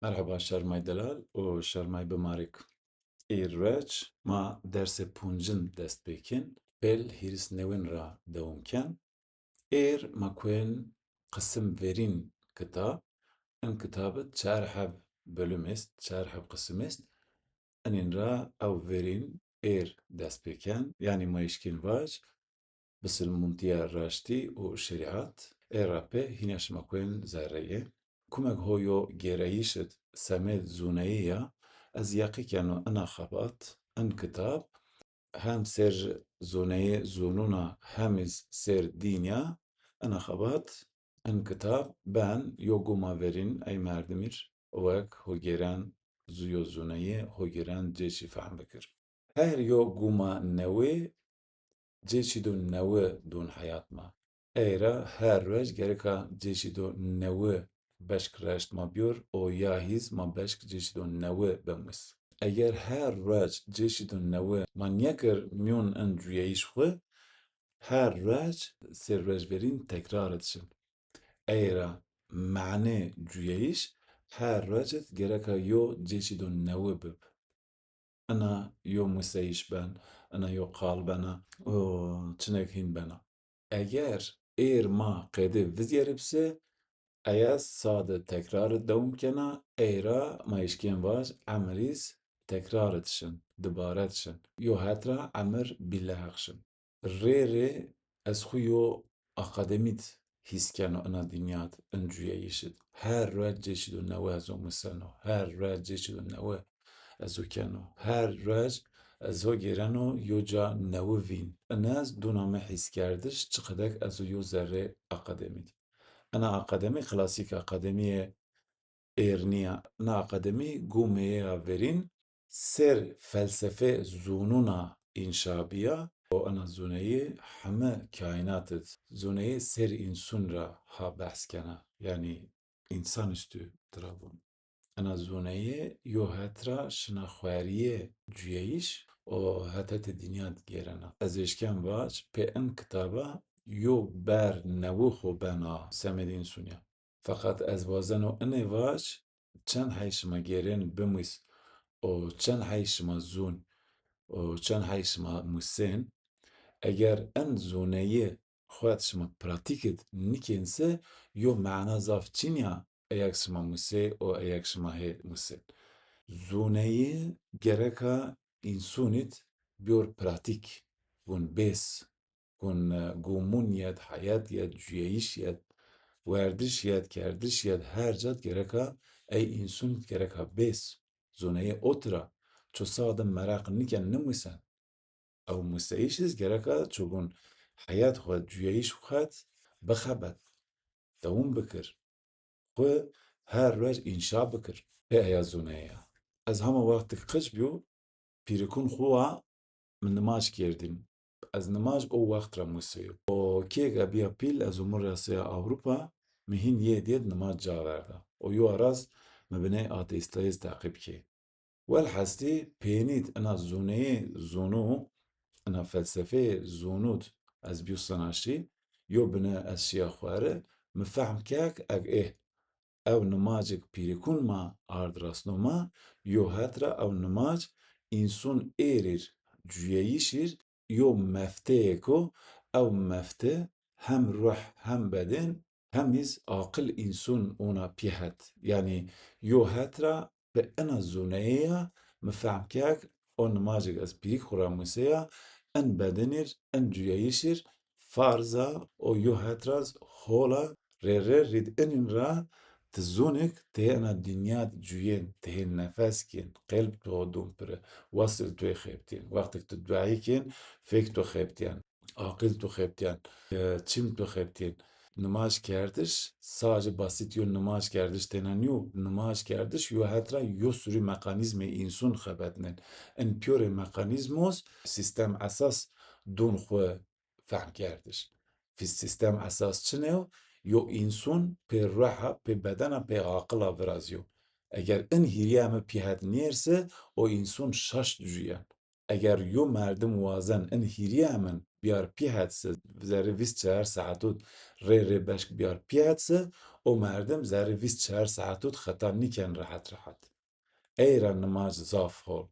Merhaba Şermay Delal û Şermay Bimarik. Îrveç ma dersê pûncin dest pêkin, pêl hîrîsnewên ra dewmken. Êr ma kwên qismverîn kitab. Em kitabı çar hev bölüm est, çar hev qism est. Enên ra ew verîn êr dest pêken, yanî ma yişkên vac, bi silmûntiya raştî û şerîat. Êr ra pê hîna ji ma kwên zerreyê. Kumek hoyo gereyişit semê zûneyê ya, ez yeqîkeno ina xebat, in kitab, hem sêr ji zûneyê zûnûna hemîz sêr dînya, ina xebat, in kitab, ben yo gûma verîn ey merdimîr, wek hogeran yo zûneyê hogeran cêşî fehm bikir. Her yo gûma newê cêşî do newê dûn heyat me. Eyra her rej gereka cêşî do newê beşk reşt ma bîyor û ya hîz ma beşk cêşî do newê bimwîs. Eger her rej cêşî do newê ma nekir mîyon in cûyeyîş xwe, her rej sêr rejverîn tekrar dişin. Eyra meعنê cûyeyîş, her rejit gereka yo cêşî do newê bib. Ina yo museyîş ben, ina yo qal bena û çinek hîn bena. Eger êr ma qêdî vizgerî bise, eya sade tekrarı dewm kena, eyra ma yişkên vac emirîs tekrar dişin, dibare dişin. Yo hetra emir bîlehexşin. Rêrê ez xwe yo akademît hîs keno ina dinyat, in cûyeyîşit. Her rej cêşî do newê ez û miseno, her rej cêşî do newê ez û keno, her rej ez hogêreno yo ca newê vîn. Ez dûna me hîs kerdiş çi qedek ez û yo zerrê akademît. Ina akademî klasîk akademiyê êr niya. Ina akademî gûmê ya verîn sêr felsefê zûnûna înşabiya û ina zûneyê heme kainatit. Zûneyê sêr însun ra ha behs kene, yanî însanüstü tirabûn. Ina zûneyê yo hetra şinaxweriyê cûyeyîş û hetete dinya digêrena. Ez êşkem vac pê in kitaba yo ber newê xwe bena semê însunya. Feqet ez wazeno inê vac çend hey şima gerên bimwîs û çend hey şima zûn û çend hey şima musên, eger in zûneyê xwe şima pratîkit nikênse, yo meዕna zaf çîniya eyek şima musê û eyek şima hê musên. Zûneyê gereka însunît biyor pratîk, hûn bês, hûn gûmûn yet, heyet yet, cûyeyîş yet, werdiş yet, kerdiş yet, her cad gereka ey însun gereka bês. Zûneyê o tira, ço sade meraq niken nimwîsen. Ew museyîşiz gereka çûbûn heyet xwe, cûyeyîş xwe bixebet, dewûm bikir, xwe her rej înşa bikir. Pê eya zûneyê ya. Ez hema wextê qij bû, pîrikûn xwe wa min nimaj kerdîn. Ez nimaj o wext ra museyî. û kêk ebiya pîl ez û min rastîya Ewropa, min hîn yê dêt nimaj caverda. û yo arast min binê atêstayîz teqîb kê. Welhestî pênît ina zûneyê zûnû, ina felsefeyê zûnût ez bîstana şî, yo bine ez şiya xware, min fehm kek êh, ew nimacek pîrikûn ma ardirastino ma, yo hetra ew nimaj însun êrîr cûyeyîşîr, yo mefteyê ku ew mefte hem ruh hem beden hemîz aqil însun ona pîhet. Yanî yo hetra bi ina zûneyê ya min fehm kek o nimacek ez pîrîk xwe ra musêya in bedenîr, in cûyeyîşîr, farza û yo hetras hola rêrê rêdinên ra ti zûnek tê ina dinyat cûyên, tê nefeskên, qelb to dûm pire, wesil twê xebitîn. Wextek tu dwehîkên, fêk to xebitiyan, aqil to xebitiyan, çîm to xebitîn. Nimaj kerdiş, sadece basit yo nimaj kerdiş têne nîyo, nimaj kerdiş yo hetra yo sürî mekanîzmê însun xebetinin. In pîyorê mekanîzmos, sîstem esas dûn xwe fehm kerdiş. Sîstem esas çin ew? Yo însun pê ruha, pê bedena, pê aqila virazîyo. Eger in hîriya me pîhet nêrse, o însun şaş dijîye. Eger yo merdim wazen in hîriya min biyar pîhetse, zerrî 24 saetû rê beşk biyar pîhetse, O merdem zerri 24 saatut xeta niken rahat. Eyra nimaj zaf hol.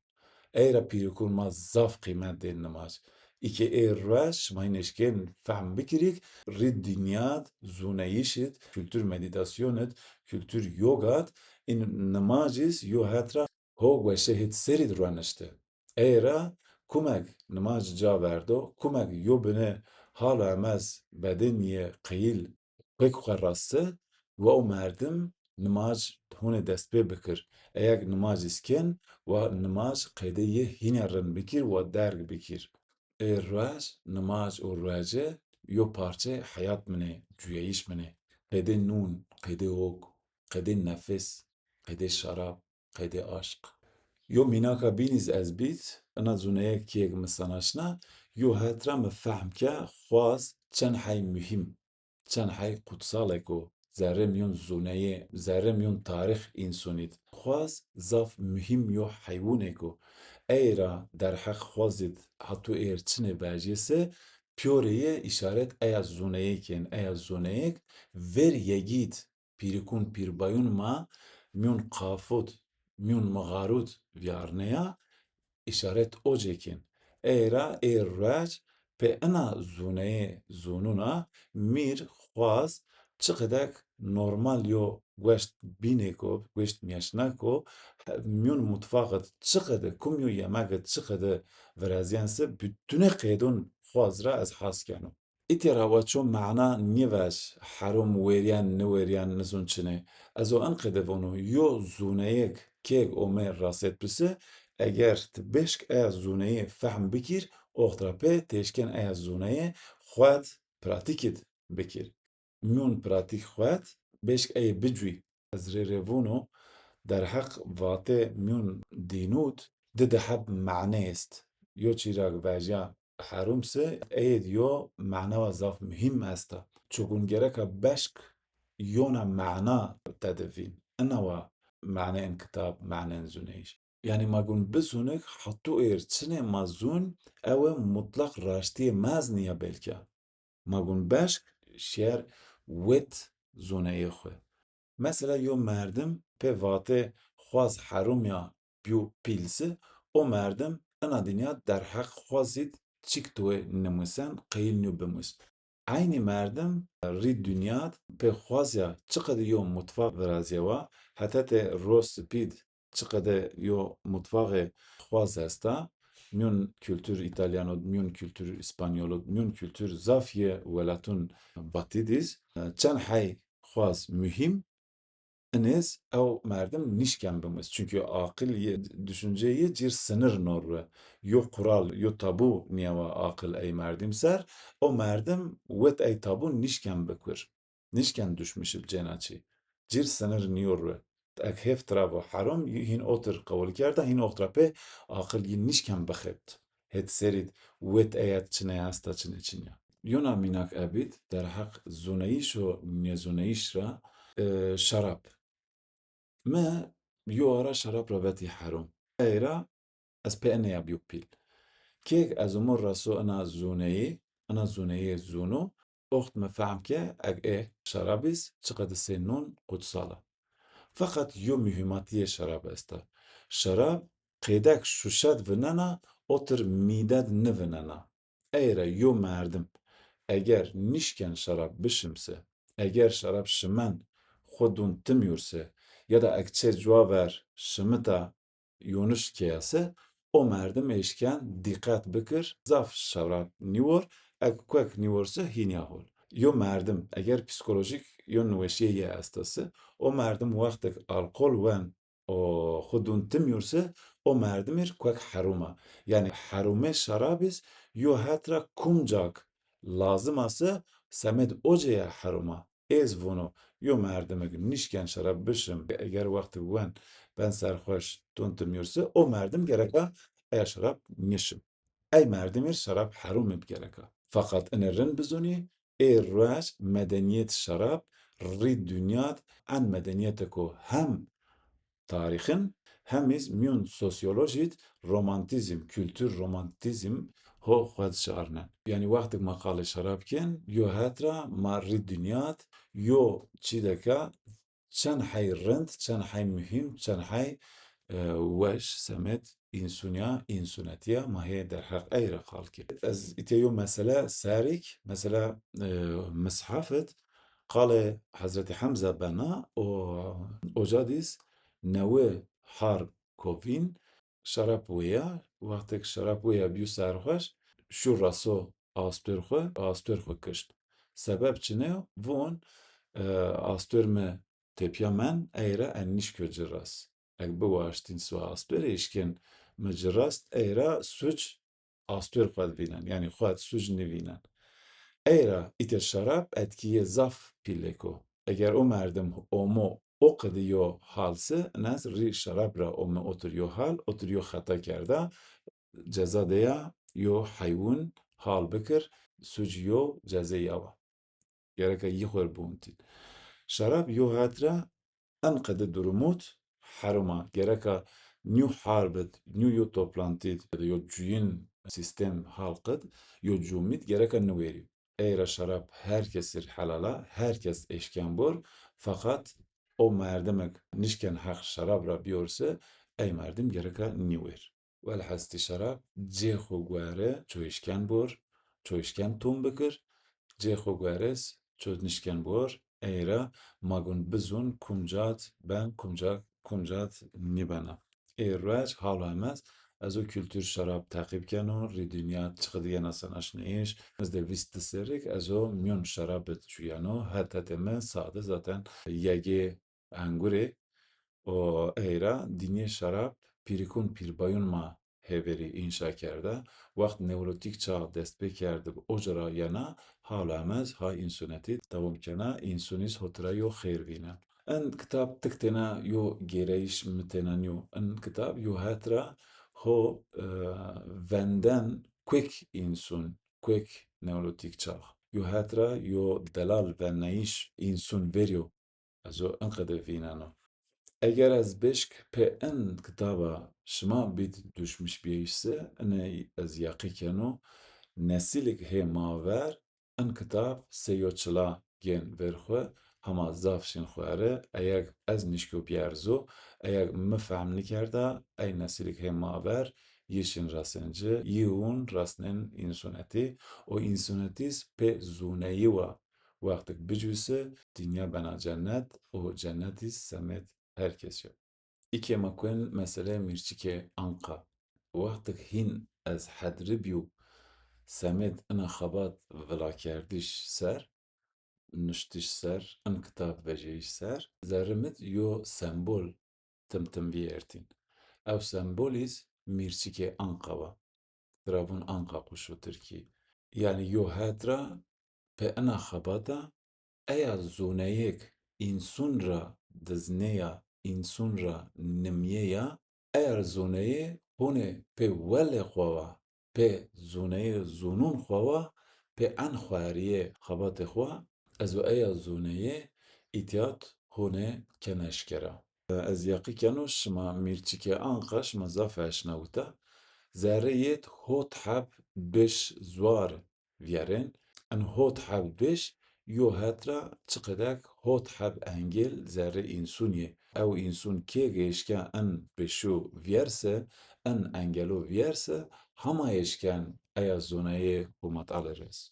Eyra pîrikûn ma zaf qîmet tên nimaj. İki rweş mayneşkên fehm bikirik, rî dinyat, zûneyîşit, kültür meditasyonit, kültür yogat, in nimajîs yo hetra hog weşe hit serî rwanişte. Eyra kumek nimaj ca verdo, kumek yo bine hala emez bedeniye qeyîl pêk xwe raste, ve o merdim nimaj hûnê dest pê bikir. Eyak nimajî sken ve nimaj qedeyê hîne rin bikir ve derg bikir. Roj, nimaj û rojê yo parçe hayat min e, cûyeyîş min e. Qedê nûn, qedê ok, qedê nefis, qedê şerab, qedê aşk. Yo mînaka bînîz ez bît, ina zûneyekê min sanaşna, yo hetra min fehm ke xwaz çend hey mühim, çend hey kutsalek û zerre miyôn zûneyê, zerre miyôn tarîx însanît. Xwaz zaf mühim yo heywanek û eyra derheq xwazit hatû êrçinê bejiyê se, pyoreyê îşaret eya zûneyekên, eya zûneyek ver yegît pîrikûn pîrbayûn ma miyôn qafot, miyôn mixarût viyarneya işaret ocekên. Eyra ê reç pê ina zûneyê zûnûna mîr xwaz çiqedek normal yo geşt bînêk û geşt meşnek û miyôn mutfaqet çiqede kum yo yemeket çiqede viraziyan se bütûne qêdûn xwaz ra ez hez kenim. İtira we ço meዕna nîveş herom wêriyan niwêriyan nizûn çinê. Ez û enqede vonu yo zûneyek kêk û me raset bise eger tu bêşk eya zûneyê fehm bikîr, oxtrapê têşkên eya zûneyê xwed pratîkit bikir. Miyôn pratîk xwed bêşk eyê bicwî. Ez rêrevûno derheq vatê miyôn dînût di diheb meعنê est. Yo çîrok vejiya herom se eyê diyo meعna we zaf muhîm est e. Çûbûn gereka beşk yona meعna te divîn. Ina we meعنeyên kitab, meعنeyên zûneyîş. Yani ma gon bizûnik hatû êrçinê ma zûn ew ê mutlaq raştiyê mez niye belke. Ma gon beşk şêr wêt zûneyê xwe. Mesela yo merdim pê vatê xwaz herûmiya bî pîlse, o merdim ina dinya derheq xwazît çîk tuê nimûsen qeyîl nû bimûs. Aynî merdim rî dinyat pê xwaziya çiqede yo mutfaq viraziya we, heta tê rost spîd çiqede yo mutfaqê xwaz est e, miyôn kültür İtalyanot, miyôn kültür İspanyolot, miyôn kültür zaf yê welatûn batî dîs, çend hey xwaz mühim, inêz ew merdim nîşken bimûs. Çünkü aqil yê düşünceyê cîr sınır norve. Yo kural, yo tabû niye we aqil ey merdîm ser, o merdim wet ey tabû nîşken bikir. Nîşken düşmüşib cêna çi. Cîr sınır niyorve. Ek hêv travo herom hîn otir qewil kerda, hîn oxtrapê aqil yê nîşken bixebt. Hêt serît wet eya çinê hesta çinê çinya. Yona mînak ebît derheq zûneyîş û nêzûneyîş ra şerab. Me yo ara şerab ra vetî herom. Eyra ez pê neya bîyo pîl. Kêk ez û min raso ina zûneyê zûnû, oxt me fehm ke eg şerabîs çiqede sênûn kutsal e. Feqet yo mühîmatiyê şerab est e. Şerab qêdek şûşet vinena, otir mîdet nivinena. Eyra yo merdim eger nîşken şerab bişimse, eger şerab şimen xwedûn timîyorse ya da ek çê ciwa ver şimita yûnişkeye se, o merdim êşken dîqet bikir, zaf şerab nîwor, ek kwek nîworse hîniya hol. Yo merdim eger psikolojik yo nweşiyê est se, o merdim wextek alkol wen û xwedûn timîyorse, o merdimîr kwek herom e. Yani heromê şerabîs yo hetra kumcak lazım ase semed oceye heroma. Ez vono yo merdimek nîşken şerab bişim eger wextê wen ben serxweş tuntimîyorse, o merdim gereka eya şerab nîşim. Ey merdimîr şerab heromê bigereka. Feqet ine rin bizûnî ê reş medeniyet şerab rî dinyat en medeniyetek ku hem tarîxin hem îz miyôn sosyolojît romantizm, kültür romantizm هو خود شعرنا يعني وقتك ما قال شراب كن يو هاترا ما ريد دنيات يو چی دکا چند حي رند چند حي مهم چند حي وش سمت إنسونيا إنسوناتيا ما هي در حق أي خالك از إتيو مسألة سارك مسألة مصحفت قال حضرت حمزة بنا و جاديس نوه حرب كوفين شراب ويا وقتك شراب ويا بيو سرخوش شو راسو آسپر خو کشت سبب چنه وون آسپر me tepya men eire en nişkö ciras. Ek biwaştîn su asperê işkin me cirast eire suç asper xwe dibînin yani xwe suç nivînin. Eira îtir şarap etkiye zaf pîleko. Eger o merdim omo o qediyo halse nes rî şarap ra omo otiriyo hal otiriyo xeta kerda ceza deya yo heyûn hal bikir suç yo cezeya we. Gereke yî xwe bûntîn. Şarap yo hatire enqede durumut herûma gereka nû harbet nû yo toplantît yo cûyîn sistem halqet yo cûmît gereka niwêrî. Eira şarap herkesir helala herkes eşkenbor fakat o merdemek nişken haq şarap ra biyorse ey merdim gereka niwêr. Velhastî şarap cê xwe gware ço eşkenbor ço eşken tom bikir cê xwe gweres ço nişkenbor eira magun bizûn kumcat ben kumcat nîbena. Êrveç hala emez ez o kültür şarap takip keno rî dünya çıkıdiyena sanaşneyiş ez de vîst serik ez o myon şarabet çûyeno her me sade zaten yegê engurê o eira dîniyê şarap pîrikûn pîrbayûn ma hêverî înşa kerde wext newrotik çax dest pê kerde bi o cara yena hala emez ha însûnetî dewam kene însûnîs hotira yo xêr bîne. En kitap tik têne yo gêreyiş min têne nû en kitap yo hatira xo venden kwek însûn kwek newrotik çax yo hatira yo delal venneyiş însûn verîyo ez o enqede vîneno. Eger ez bişk pê en kitaba şima bît düşmüş bêyîşse ene ez yaqî keno nesilek hê maver en kitap sêyo çila yên verxwe hema zav şîn xware eyek ez nişkû bierzo eyek min fehm nikerda ey nesilek hê maver yîşin rasenci yî hûn rastnên însûnetî o însûnetîs pê zûneyî we wextek bicûse dinya bena cennet û cennetîs semet herkes yo. İkê me kuen mesele mirçîkê anqa. Wextek hîn ez hedribî û semet ina xebat vila kerdîş ser niştîş ser in kitap vejeyîş ser zerimit yo sembol tim vîyertîn. Ew sembolîs mirçîkê anqa we. Firavûn anqa qûşo Tirkî. Yani yo hatira pê ina xebata eya zûneyek însûn ra dizneya însûn ra nimyeya eğer zûneyê hûnê pê welê xwe ve pê zûneyê zûnûn xwe ve pê en xweriyê xebatê xwe ez û eya zûneyê îtiyat hûnê kene eşkera. Ez yaqî keno şima mirçîkê anqa şima zaf eşna wite zerreyêt hot heb biş zwar vierên en hot heb biş yo hatira çiqedek hot heb engel zerre însûniyê ew însûn kê gêşke en bişû vierse en engelo vierse hema êşken eya zoneyê hûmet alêres.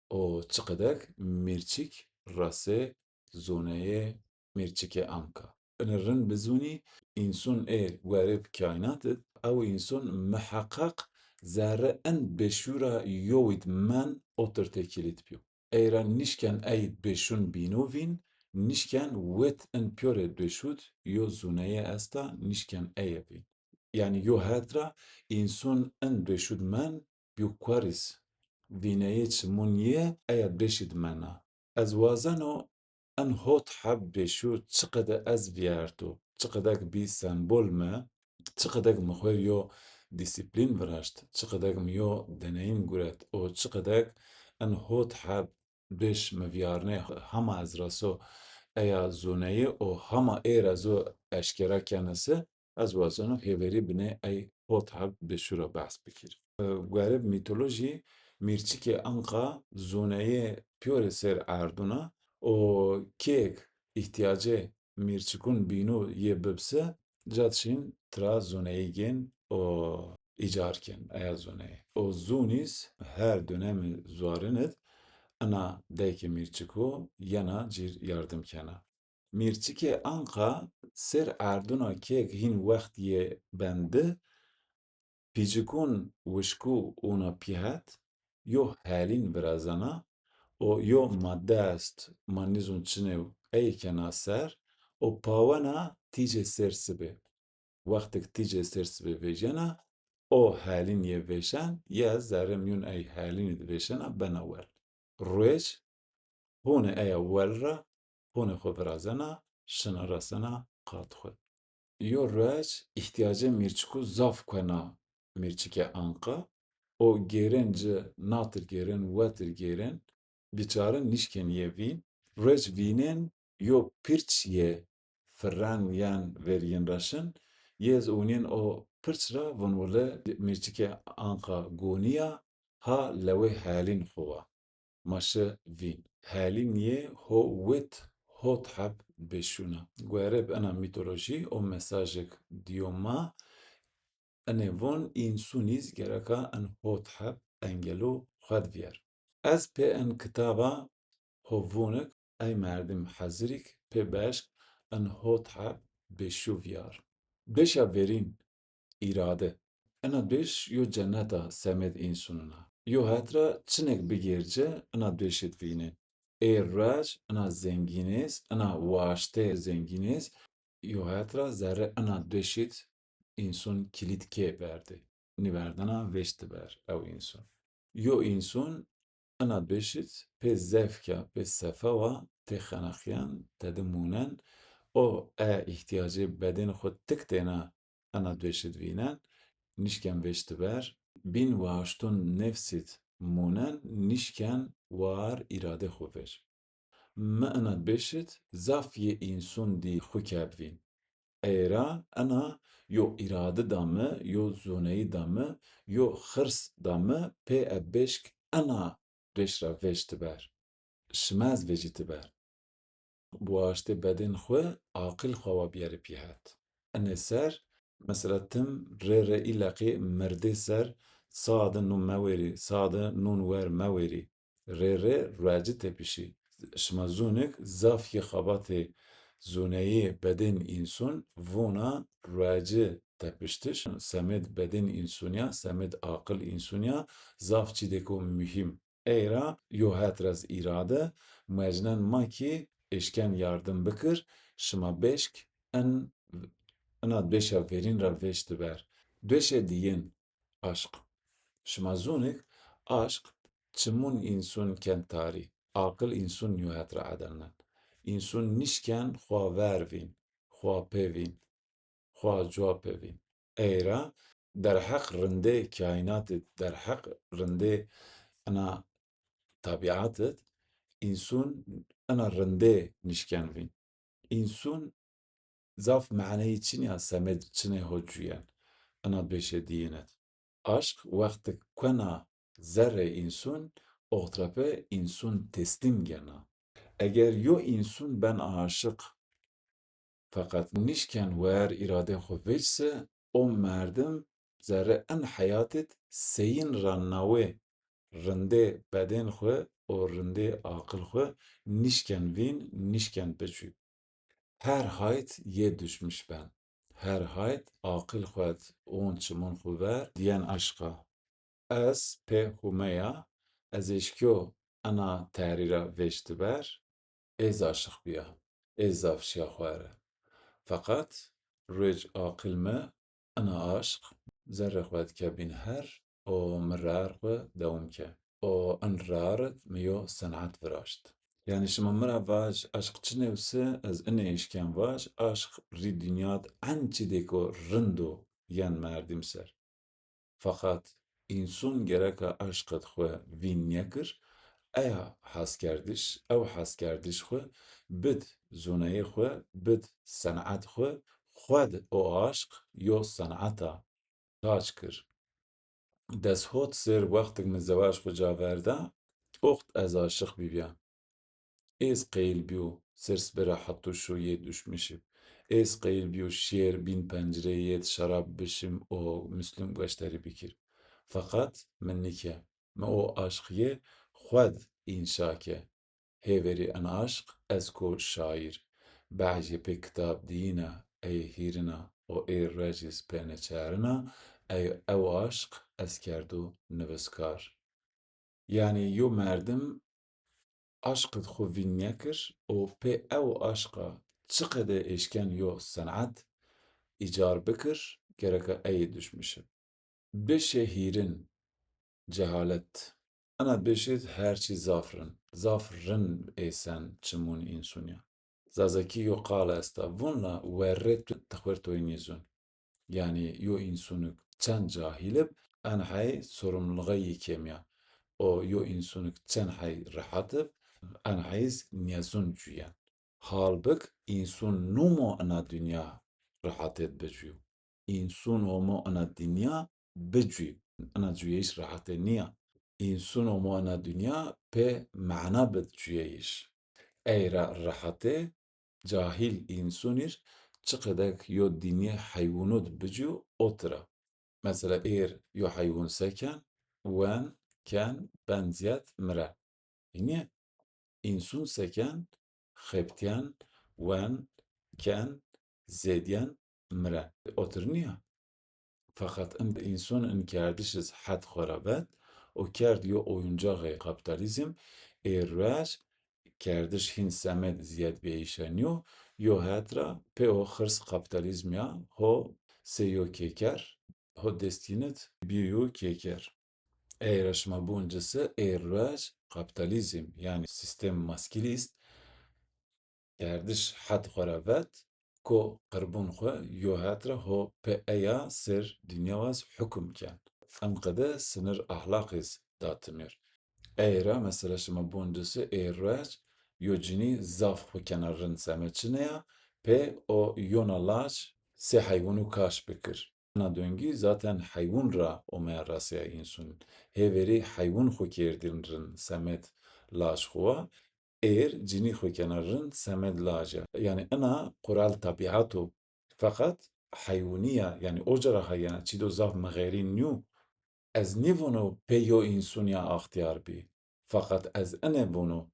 O çiqedek mirçîk rasê zoneyê mirçîkê anka. Inirin bizûnî însûn ê werê bi kainatê ew însûn miheqeq zerre en bêşû ra yowî men otir têkilît bû. Eira nişken ey bêşûn bînovîn nişken wet in pyorê bêşûd yo zûneyê est a nişken eye bîn. Yani yo hatira însûn in bêşûd men bû kwarîs vîneyê çimûn ye eya bêşî dimena. Ez wazeno en hot heb bêşû çiqede ez viyarto çiqedek bî sembol me çiqedek min xwe yo dîsîplîn viraşt çiqedek min yo deneyîm guret û çiqedek en hot heb biş me viyarînê hema ez raso eya zoneyê û hema êr ez û eşkera kenise ez wazeno hêverî binê ey hot heb bêşû ra behs bikir. Garip mitoloji mirçike anka zoneye piyore ser erduna o kek ihtiyacı mirçikun binu ye bibse catşin tra zoneyi gen o icarken aya zoneye. O zunis her dönemi zuarinet ana deke mirçiko yana cir yardım kena. Mirçike anka ser erduna kek hin vakt ye bende Picikun wişku ona pihat, yo halîn birazana, o yo madde est manîzun çinêw eykena ser, o pawana tîce ser sibe. Wextek tîce ser sibe vêjena, o halîn yê veşan, ya zerre miyôn ey halînê diveşena bena wel. Rûyêç, hûnê eya wel re, hûnê xwe birazena, şina rasena qat xwe. Yo reç ihtiyacı mirçiku zaf kena mirçike anka. O gerenci natır geren, vetir geren, biçare nişken ye vîn. Reç vînen yo pirç ye ferran yan veriyen raşın. Yez unyen o pirç ra vonvole mirçike anka goniya ha lewe halin xova. Maşe vîn. Halîn ye ho wet hot heb beşûna. Guherib ena mitoloji o mesajek diyoma انê von însûnîz gereka en hot heb engelo xwe diver. Ez pê en kitaba hovûnik ey merdim hezirîk pê beşk en hot heb bêşûvyar. Beşa verîn îrade. Ena beş yo cenneta semed însûnina. Yo hetra çinek bigêrce ena beşit vînin. Ê reş ena zengînêz, ena waştê zengînêz yo hetra zerre ena beşit însûn kilîtkê berdi. Nîverdina veş diber ew însûn. Yo însûn ena beşit pê zevka, pê sefewa tê xenexiyan te dimûnen o ihtiyacê bedenê xwe tik têne ena beşit vînen nişken veş diber bin waştûn nefsît mûnen nişken war îrade xwe veş. Me ena beşit zaf yê însûn dî xwe kevîn. Era ena yo îrade da me, yo zoneyî da me, yo xirs da me pê beşk ena beş ra veş diber. Şimez vecî diber. Bu aştê bedên xwe aqil xewa bîyerî pîhat. Enê ser mesela tim rê îleqê mirdê ser saetên nû mewerî, saetên nûn wer mewerî. Rê recî tepişî. Şima zûnik zaf yê xebatê zoneyê bedên însûn vona recî tepiştiş. Semêd bedên însûniya, semêd aqil însûniya zaf çîdê ku mühim. Eyra yo het rez îrade mecnen makî eşken yardım bikir şima beşk ena beşa verîn re veş diber. Beşê dîyên aşk. Şima zûnik aşk çimûn însûn kentarî. Aqil însûn yo het re edelnen. Însûn nişken xwe vervîn, xwe pevîn, xwe cwa pevîn. Eyra derheq rindê kainatê, derheq rindê ena tabiatet însûn ena rindê nişken vîn. Însûn zaf meعنeyî çiniya semed çinê hocuyen ena beşê dîyînet. Aşk wextek kena zerrê însûn oxtrape însûn teslîm gena. Eger yo însûn ben aşık feqet nişken wer îrade xwe veçse o merdim zerre en heyatêt seyîn ra navê rindê bedên xwe û rindê aqil xwe nişken vîn, nişken bicû. Her hayt yê düşmüş ben. Her hayt aqil xwed ûn çimûn xwe ver diyen aşka. Ez pê hûmeya ez eşkyo ena terî re veş diber êz aşiq bîya. Êz zavşiya xwe re. Feqet rêc aqil me ena aşk zerre xwe dike bîn her û min rar xwe dewam ke. û en raret me yo senat viraşt. Yani şima mira vaj aşk çinê wise ez inê eşken vaj aşk rî dünyat en çîdê ku rind û yên merdim ser. Feqet însûn gereka aşqet xwe vîn nekir, eya hezkerdiş, ew hezkerdiş xwe bid zoneyê xwe, bid senat xwe, xwed o aşk yo senata taç kir. دەستهۆت سێر وەختێک من زەواج خۆ جاڤەردا ئۆخت ئەز عاشق بیبیا. Ez qeyilbîyo sersbera hetû şoyê duşmişim. Ez qeyilbîyo şêr bîn pencereyê şerab bişim û Müslüm geşterî bikir. Feqet min nike. Me o aşkiyê xwed înşa ke. Hêverî en aşk ez ko şaîr. Behecê pê kitab dîyîne ey hîrina û ê recî spê neçarina ew aşk ez kerdo nivîskar. Yani yo merdim aşkı xwe vîn nekir û pê ew aşka çi qede êşken yo senat îcar bikir gereke eyê duşmişim. Bişê hîrin cehalet. Ena bişêt herçî zafrin. Zafrin ê sen çimûn însunya. Zazakî yo qala est a vunla werrê tu texwertoyînê zûn. Yani yo însunik çend cahîlib en hey sorumluluğayê kêmiya. O yo însunik çend hey rihetib en heyîz niyazûn cûye. Halbik însun nûmo ena dünya rihetê bicû. Însun homo ena dünya bicû. Ena cûyeyîş rihetê niya. Însun homo ena dünya pê meዕna bicûyeyîş. Ey re rihetê cahîl însunîş çi qedek yo dîniyê heywûnû dibicû o tira. Mesela êr yo heywûn seken, wen, ken, benziyet, mire. Yinî însun seken, xebtiyan, wen, ken, zêdiyan, mire. O tir niya. Fakat însun inkerdişiz hed xwe re vet û kerd yo oyuncaxê kapitalizm ê reş kerdiş hîn semet ziyedbêyîşeniyo yo hetra pê o xirs kapitalizmya ho sê yo kêker ho destînit bî yo kêker. Ey reşma bûncisi ê reş kapitalizm yani sistem maskîlîst kerdiş hed xwe re vet ku qirbûn xwe yo hetre ho pê eya ser dünya waz hukm ken. Em qede sinir ahlaqîs datimêr. Ey re mesela şima bûncisi ê reş yo cinî zaf xwe kenarin semet çineya pê o yona laş sê heywûn û kaş bikir. Ena döngî zaten heywûn ra omeya rasiya însun. Hêverî heywûn xwe kêrdinrin semet laş xwe êr cinî xwe kenarin semet laja. Yani ena qural tabiat û feqet heywûniya yani o cara heye çîdo zaf mixêrîn nû ez nîvono pê yo însunya axtiyar bî. Fakat ez enebono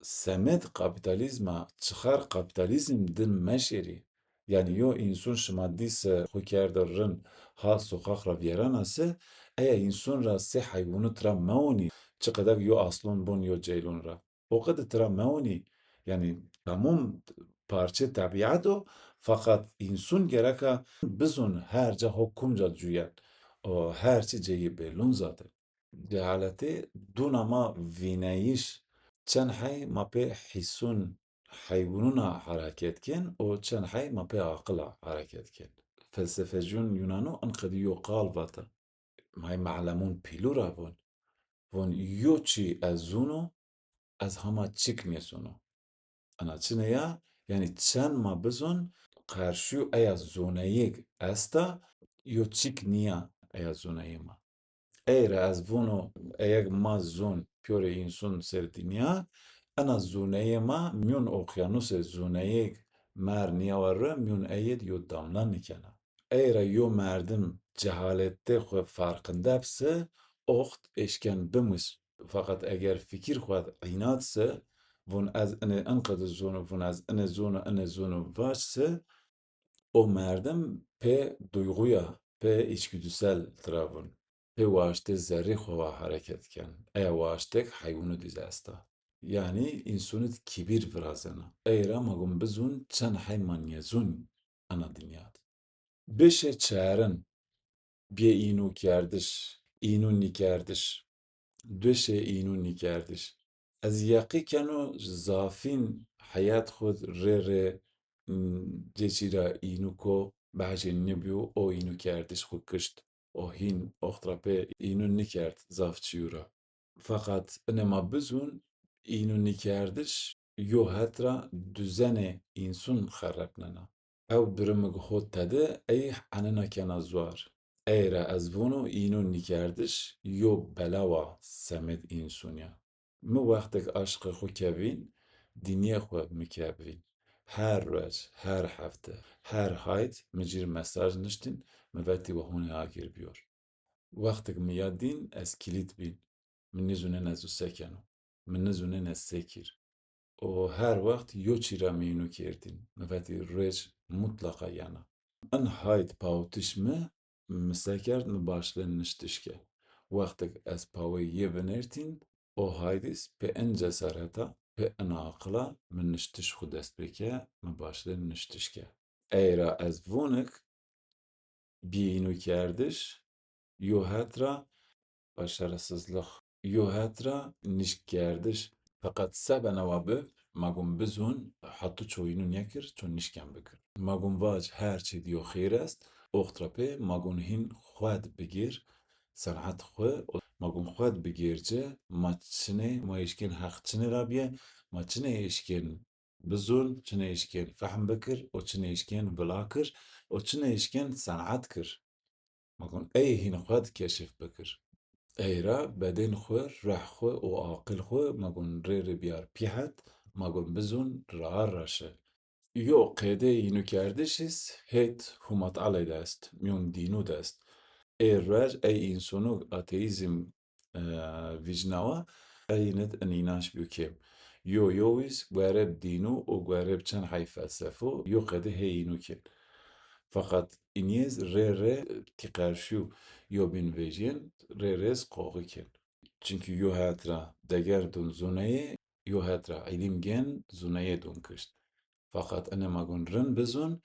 semet kapitalizma çixar kapitalizm din meşêrî. Yani yo însun şima dîse xwe kerdirin ha soqax ra vêrana se eya însun ra sê heywûnû tira meonî çi qedek yo aslûn bûn yo ceylûn ra. O qede tira meonî. Yani hemûn parçe tabiat o fakat însun gereka bizûn her ca kumca cûye. O herçi ceyî bêlûn zaten. Cehaletê dûnama vîneyîş çend hey ma pê hîsûn heywûnûna hereket kirin û çend hey ma pê aqila hereket kirin. Felsefeciyên Yûnanû enqedî yo qal vate. May meዕلمûn pîlûra bûn. Hûn yo çi ez zûno ez hema çik nesûno. Ena çi ya? Yani çend ma bizûn qarşî eya zoneyêk est e yo çik niya eya zoneyê me. Ey re ez vûno eyek ma zûn pyorê însun ser dînya ena zoneyê me mîyon okyanusê zoneyêk mer niya we re mîyon eyê yo damla nikene. Ey re yo merdim cehaletê xwe farqinde bise oxt êşken bimis. Fakat eger fikir xwe înat se vûn ez inê enqede zûn û vûn ez inê zûn û baş se o merdim pê duyguya, pê içgüdüsel tira bûn. Pê waştê zerrî xwe ve hereket ken. Eya waştek heywûnû dîze est e. Yani însunît kibîr virazena. Ey re ma gum bizûn çend hey ma niyezûn ena dinyayê. Bişê çarin bê înû kerdiş, înû nîkerdiş, duşê înû nîkerdiş. Ez yeqî keno ji zafîn heyat xwe rê rê cêçîra înû ko behecê nibû o înû kerdiş xwe kişt. O hîn oxtra pê înû nikerd zaf çîû ra. Fakat inê ma bizûn înû nîkerdiş yo hetra düzenê însun xereb nena. Ew birimig hot tede ey enina kena zwar. Eira ez vunu îno nîkerdiş yo belawa semed însunya. Mi wextek aşiqê xwe kevîn, dîniyê xwe mikevîn. Her roj, her hefte, her hayt mi cîr mesaj niştin, mi vetî we hûnê agirbiyor. Wextek mi ya dîn ez kilît bîn. Min nizûne ez û sekeno. Min nizûne ez sekir. O her wext yo çîra me înû kerdîn. Mi vetî rêç mutlaqa yana. Em hayt pawtişme misekerd mi başlên niştişke. Wextek ez pawê yê binêrtîn, o haydîs pê en cesareta, pê en aqila min niştiş xwe dest bike, mi başlên niştişke. Eira ez vonik bînû kerdiş, yo hetra başarısızlık, yo hetra nişkerdiş. Fakat sebenewa biv, magum bizûn hatû çoyînû nekir, çon nişken bikir. Magum vaj her çi diyo xêr est, oxtra pê magum hîn xwed bigîr, senhet xwe, magum xwed bigêrce, ma çinê, ma êşkên heq çinê rabiye, ma çinê êşkên bizûn, çinê êşkên fehm bikir, û çinê êşkên bila kir, û çinê êşkên senhet kir. Magum ey hîn xwed keşif bikir. Eira bedên xwe, reh xwe û aqil xwe magum rê biyar pîhet, magum bizûn raar reşe. Yo qêdê înûkerdişîs hêt humatale de est, mîyon dînû de est. Ê rej ey însanok ateîzm vîjnawa eynet enînaş bû kêm. Yo wîs guereb dînû û guereb çend hey felsefo yo qêdê hey înûkên. Fakat îniez rê tîqerşû yo bînvêjiyên rêrêz qoxikin. Çünkü yo hetra degerdûn zûneyê, yo hetra ilîm gen zûneyê dûn kişt. Fakat ene magun rin bizûn,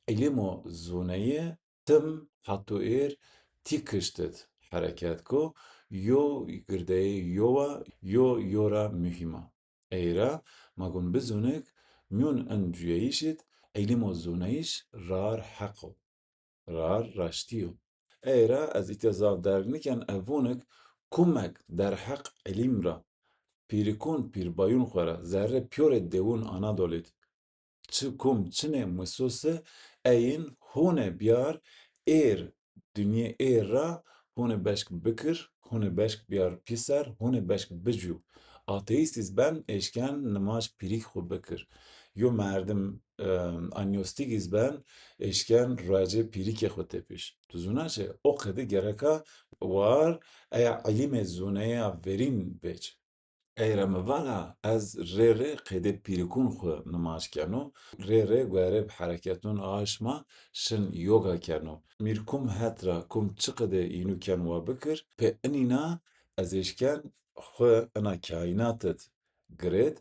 ilîm û zûneyê tim hatû êr tî kiştit hereket ku yo girdeyê yowa yo yora mühîma. Eira magun bizûnik mîyon en cuyeyîşit ilîm û zûneyîş rar heqo, rar raştîyo. Eira ez îte zav dernikin ev vonik kumek derheq ilîm ra pîrikûn pîrbayûn xwe re zerre pyorê dewûn Anadolît çi kum çinê misose eyên hûnê biyar êr dinyê êr ra hûnê beşk bikir, hûnê beşk biyar pîser, hûnê beşk bicû. Ateîstîs ben êşken nimaj pîrîk xwe bikir. Yo merdim agnostîkîs ben êşken racê pîrîkê xwe tê pîş. Tu zûna çi o qedê gereka war eya ilîmê zûneya verîn bêç. Eira mivala ez rê qêdê pîrikûn xwe nimaj keno, rê guereb hereketûn aşma şin yoga keno. Mîr kum hetra kum çi qedê înûken we bikir, pê enîna ez êşken xwe ena kaînatet girêt,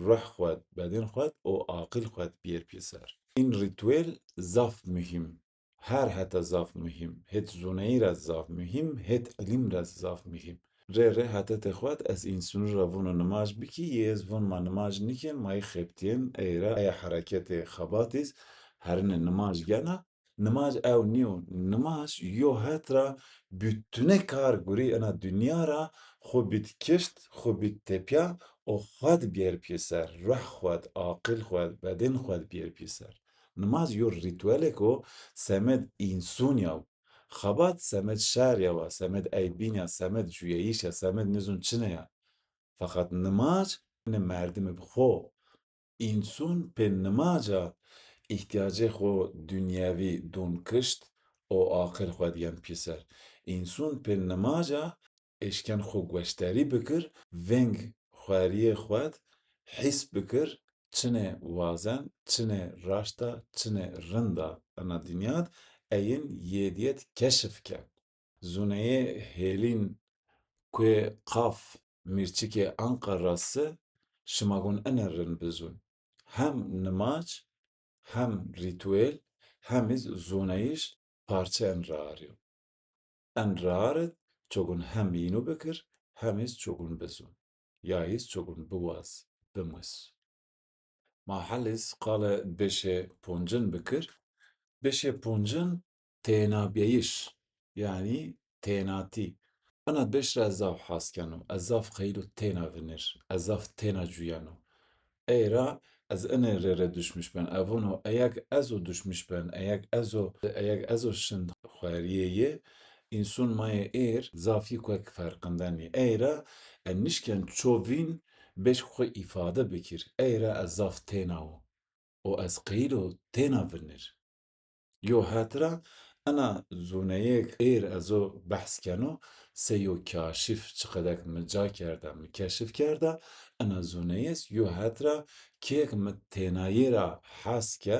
ruh xwed, bedên xwed û aqil xwed biyêr pîser. În rîtûêl zaf muhîm. Her hete zaf muhîm. Hêt zûneyî re zaf muhîm, hêt ilîm re zaf muhîm. Rê hetete xwed ez însunû re vûna nimaj bikî, yê ez vûn ma nimaj nikin, mayê xebitiyên eira eya hereketê xebatîs herîne nimaj gena, nimaj ew niyo. Nimaj yo hetra bütûne kar gurî ena dunya ra xwe bîdikişt, xwe bîdtepiya û xwed biyêr pîser, ruh xwed, aqil xwed, bedên xwed biyêr pîser. Nimaj yo rîtûelek o semed însunya xebat semed şerya we, semed eybîna, semed cuyeyîşa, semed nizûn çine ye. Fakat nimaj ne merdimê bi xwe însûn pê nimaja îhtiyacê xwe dunyewî dûn kişt û aqil xwe diyan pîser. Însûn pê nimaja êşken xwe geşterî bikir, veng xweriyê xwed hîs bikir çinê wazen, çinê raşta, çinê rind a ena dinyat eyên yêdiyet keşif ke. Zûneyê hêlîn ku qaf mîrçikê Enqera se şimagon ene rin bizûn. Hem nimaj, hem rîtûêl, hemîz zûneyîş parçe en raarî. En raaret çogun hem înû bikir, hemîz çogun bizûn. Ya hîz çogun biwaz, bimis. Ma helîs qale beşê poncin bikir. Beşê poncin tênabiyîş yanî tênatî. Ena beş re ez zav hes keno, ez zav qeyîlo têna vinêr, ez zav têna cuyeno. Eira از انه ره düşmüş ben avunu ayak ezo düşmüş ben ayak ezo şin xwariye insun maye zafi kwek farkındani era nişken çovin beş xwe ifade bikir era ez zaf têna o ez qîlo têna vinir yo hatira ana zûneyek ezo behs keno seyo kaşif çiqedek mi ca kerda mi keşif kerda ana zûneyes yo hatira kêk mi tênayê ra hes ke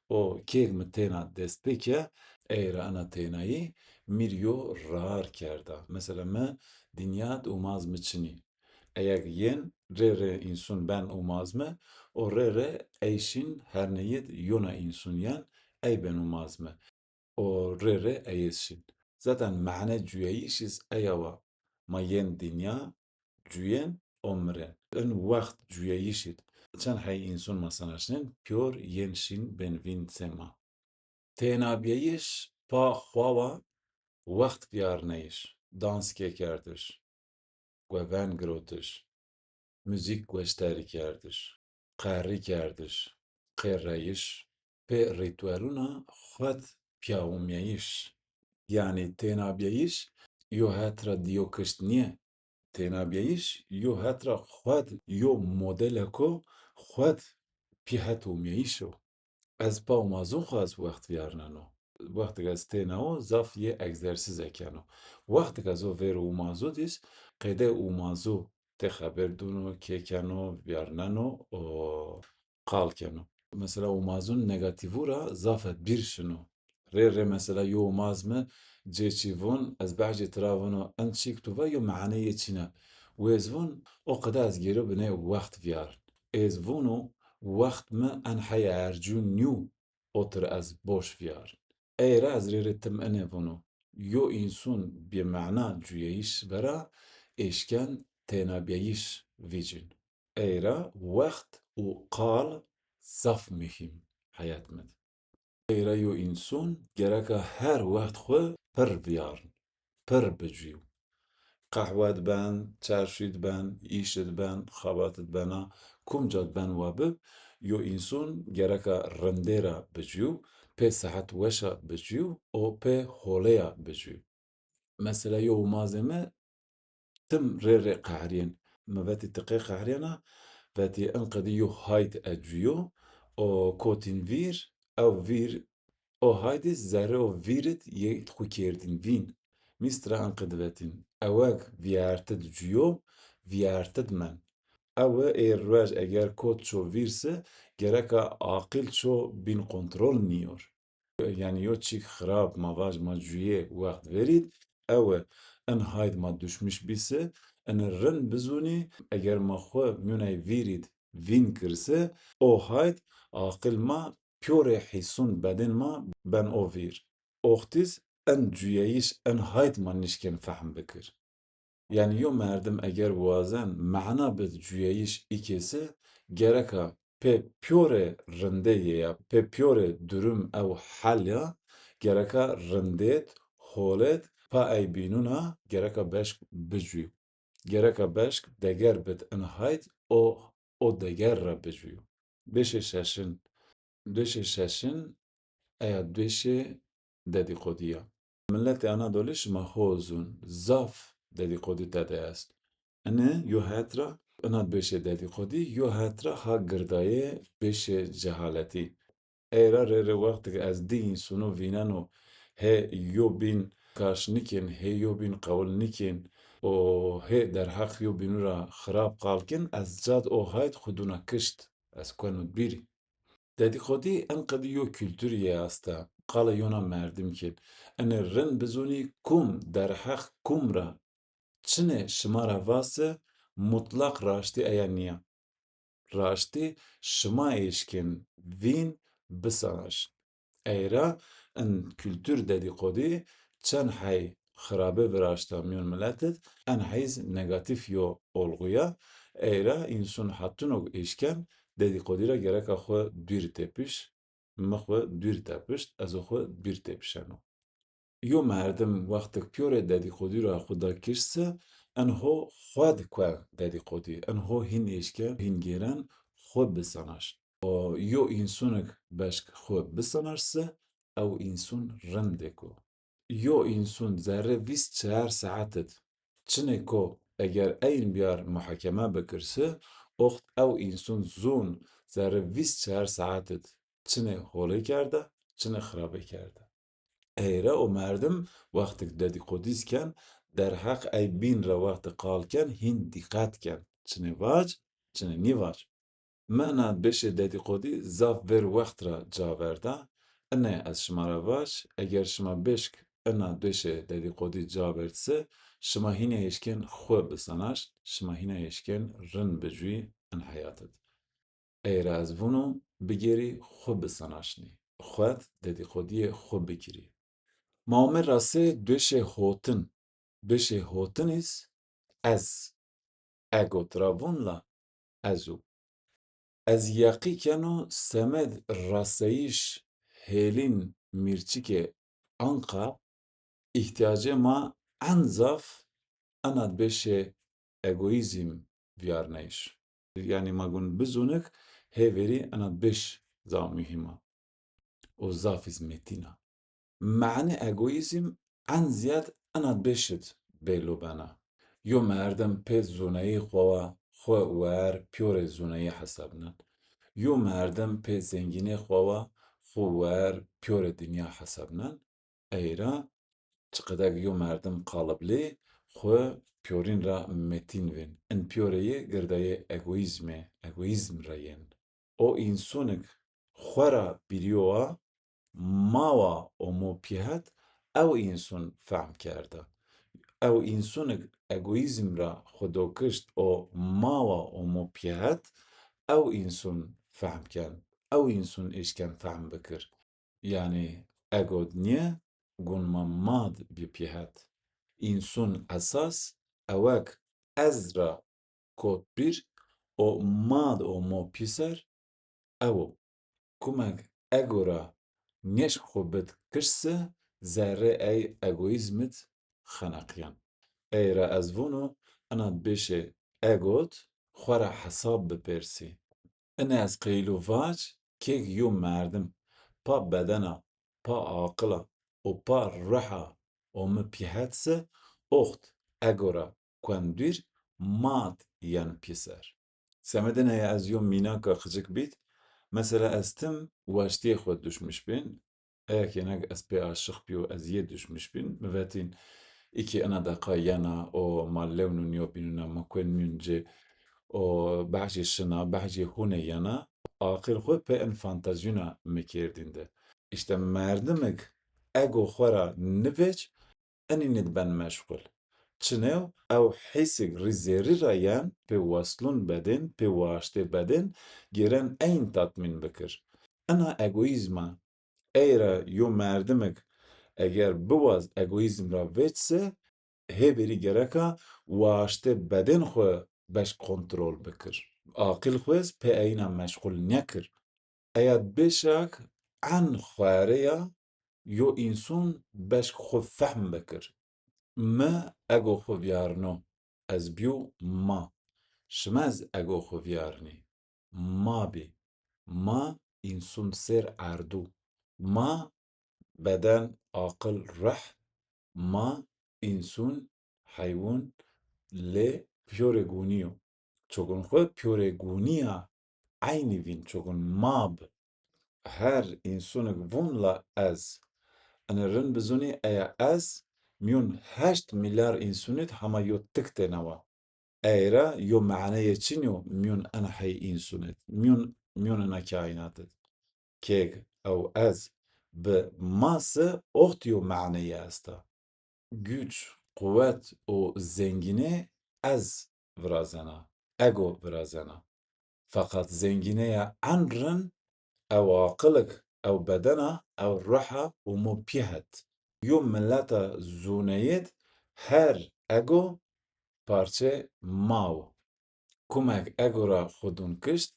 o kêk mi têna dest bike êra ana tênayî mir yo rar kerda. Mesela me dinyat umaz mı çini. Eğer yen re insun ben umaz mı o re eşin her neyet yona insun yen ey ben umaz mı. O re eyeşin. Zaten mane cüyeyişiz eyava. Ma yen dünya cüyen omre. En vakt cüyeyişit. Çen hay insun masanaşnen pyor yenşin benvin sema. Tenabiyeyiş pa xwava vakt biyarneyiş. Dans kekerdiş. Gweven girotiş. Müzik gösteri kerdiş. Qerri kerdiş. Qerreyiş. Pe ritüeluna xwet piyawumyeyiş. Yani tenabiyeyiş yo hatra diyo kışt niye? Tenabiyeyiş yo hatra xwet yo modeleko xwet pihetumyeyiş o. Ez pa umazun xwe ez wext biyarneno. Wextek ez têne o zaf yê egzersîzek o. Wextek ez o vêr û mazo dîs qêdê û mazo tê xeberdûno, kêkeno, biyarneno û qalkeno. Mesela umazun negatîvû ra zaf et bir şino. Rê mesela yo umaz me cêçîvûn ez behecî tiravûno end çîk tu ve yo mehaneyê çi ne. Wêzvûn o qede ez gêro binê wext biyar. Êzvûno wext me en heya ercû nû otur ez boş biyar. Eğer ez rêre tim enêvûno. Yo însun bimana cûyeyiş vera êşken tênabiyeyiş vîcin. Eğer wext û qal zaf mühim hayat me. Eğer yo însun gereka her wext xwe pir biyarin, pir bicû. Qehwe diben, çarşî diben, îş diben, xebat dibena, kumca diben we bib, yo însun gereka rindê ra bicû, pê sihet weşa bicû û pê holêya bicû. Mesela yo mazê me tim rê qeheriyên. Me vetî tiqê qeheriyena, vetî enqedî yo hayt ecûyo û kotîn vîr, ew vîr o haydî zerre o vîrit yê xwe kêrdîn vîn. Mîstra enqe divetin. Ewek viyartid cûyo, viyartid men. Ew ê rej eger kot ço vîrse gereka aqil ço bîn kontrol nîyor. Yani yo çîk xirab mavaj ma cûyê wext verît, ew e en hayd ma düşmüş bîse, en rin bizûnî eger ma xwe mînay vîrît vîn kirse, o hayd aqil ma pyorê hîsûn bedên ma ben o vîr. Oxtîs en cûyeyiş en hayd ma nişkên fehm bikir. Yani yo merdim eger wazen mehna bi cûyeyiş îkêse gereka pê pyorê rindeyê ya pê pyorê durum ew helya gereka rindêt, holêt pa ey bînûna gereka beşk bicû. Gereka beşk deger bit in hayd o deger re bicû. Dêşê şeşin eya dêşê dedîqodiya. Milletê Anadolî ji me hozûn zaf dedîqodî tede est. Ene yo hetra ina bêşê dedîqodî yo hetra ha girdayê bêşê cehaletî. Eğer rêre wextekî ez dî însuno vîneno hê yo bîn karşnikên hê yo bîn qewilnikên û hê derheq yo bînû ra xirab qalkin ez cad o hayd xwedûna kişt. Ez kenu bîrî. Dedîxodî enqedî yo kültûrî est e. Qala yona merdim kir. Ene rin bizûnî kum derheq kum ra çinê şimara vase mutlaq raştî eya niya. Raştî şima êşkên vîn bisaneş. Eğer in kültûr dedîxodî çend hey xirabe bi raşta mîyon milletet en heyz negatîf yo olguya eğer însun hatûnok êşken dedîxodî ra gereka xwe dûr tepîş, me xwe dûr tepişt, ez ê xwe dûr tepîşeno. Yo merdim wextek pyorê dedîxodî ra xwe dakirse enho xwe dike dedîxodî, enho hîn êşke hîn gêren xwe bisaneş. Yo însonek beşk xwe bisanarse, ew înson rindek o. Yo înson zerre 24 saetet çinê ku eger eyên biyar muhekeme bikirse, oxt ew înson zûn zerre 24 saetet çinê holê kerde, çinê xirabê kerde. Eyre o merdim wextek dedîkodî dikin, derheq ey bînre wextê qalkin hîn dîqet kin. Çinê vac, çinê nîvac. Mena beşê dedîkodî zaf vêr wext re caverda, inê ez şima re baş, eger şima beşk ina beşê dedîkodî cavertse, şima hîne hêşkên xwe bisenaş, şima hîne hêşkên rind bicûyî in heyatê de. Eyre ez vûno bigêrî xwe bisenaşinî, xwed dedîkodiyê xwe bikirî. Mame rasê dweşê hotin. Beşê hotinîs ez. Ego travûn la ez û. Ez yeqî keno Semed rasteyîş hêlîn mîrçikê anqa îhtiyacê ma en zaf ena beşê egoîzm viyarneyîş. Yani ma gon bizûnik hêverî ena beş za mühîm a û zafî zmetîn a. Meعنê egoîzm en ziyad ena beşit bêlobena. Yo merdem pê zûneyî xwe wer pyorê zûneyî hesabinin. Yo merdem pê zengînê xwe wer pyorê dinya hesabinin. Eyra çiqedek yo merdem qaliblê xwe pyorîn re metîn vên. In pyoreyê girdeyê egoîzm re yên. O însonik xwe ra bîriyo a mawa omo pîhet, ew înson fehm kerde. Ew însonik egoîzm ra xwedo kişt û mawa omo pîhet, ew înson fehm ken, ew înson êşken fehm bikir. Yani egod niye gon ma mad bipîhet. Înson esas ewek ez ra kot bir û mad omo pîser ew o. Kumek ego ra neşk xwe bidkiştse, zerre ey egoîzmit xeneqiyan. Eyre ez vûno ena beşê egot xwe ra hesab bipêrsî. Inê ez qeylovac kêk yo merdim pa bedena, pa aqila û pa reha omu pîhetse, oxt ego ra kundwîr mad yên pîser. Semedin heye ez yo mînaka xicik bît, mesela ez tim weştiyê xwe düşmiş bîn, eyakenek ez pê aşiq bî û ez yê düşmiş bîn, mivetîn îkî ina deqa yena û ma lewn û niyo bînûne ma kwên mîn cê û behcî şina, behcî hûnê yena, aqil xwe pê in fantazîona mikêrdîn de. İşte merdimek ego xwe ra nivêç, enînê diben meşxul. Çinêw ew hêsek rîzêrî ra yên pê weslûn bedên, pê waştê bedên gêren eyn tatmîn bikir. Ina egoîzma eyre yo merdimek eger biwaz egoîzm ra vêçse, hêverî gereka waştê bedên xwe beş kontrol bikir. Aqil xwez pê eyna meşxul nekir. Eya bêşak en xware ya yo înson beşk xwe fehm bikir. Me ego xwe viyarino, ez bîyo ma. Şima ez ego xwe viyarînî? Ma bî. Ma înson sêr erdû. Ma beden, aqil, rih. Ma înson, heywûn lê pyorê gûniyo. Çokun xwe pyorê gûniya eynî vîn, çokun ma bi. Her însonek vûn la ez. Ene rind bizûnî eya ez mîyon 8 milyar însonît hema yo tik têne we. Eyre yo meعنeyê çi yo mîyon ena hey însonît, mîyon ena kaînatê. Kêk ew ez bi mase oxt yo meعنeyê est a. Güç, quvvet û zengînê ez virazena, ego virazena. Feqet zengîneya en rind ew aqilek, ew bedena, ew riha û mo pîhet. Yo milleta zûneyêt her ego parçe maw. Kumek ego ra xwedûn kişt,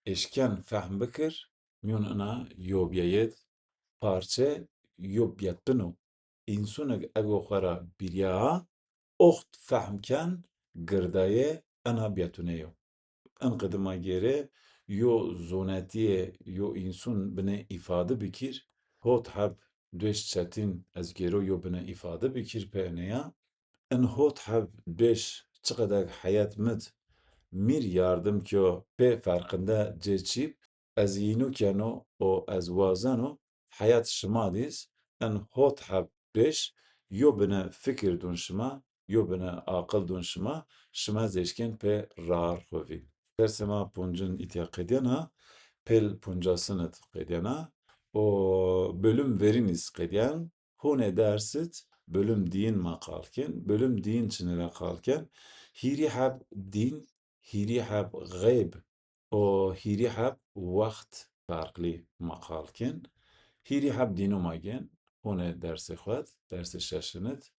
êşken fehm bikir, mîyon ina yobiyeyêt parçe yobiyetin û însonek ego xwe ra bîriya, oxt fehm ken girdayê ena bêtunê yo. Em qedima gerê yo zonetiye yo insun bine ifade bikir hot heb dweş çetin ez gero yo bine ifade bikir peneya en hot heb dweş çiqedek hayat mid mir yardım ki o pe farkında ceçip ez yinu keno o ez wazano hayat şıma diz en hot heb dweş yo bine fikir dun şıma yo bine akıl dun şıma zeşken pe rar xwevi dersema puncun ityaqedyana pel puncasını qedyana o bölüm veriniz qedyan hone dersit bölüm din makalken bölüm din çinire kalken hiri hab din hiri hab gayb o hiri hab vakt farklı makalken hiri hab dinu magen hone dersi xwed dersi şeşinet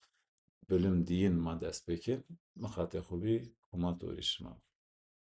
bölüm din ma dest pêkin mixate xwe bî huma torî şima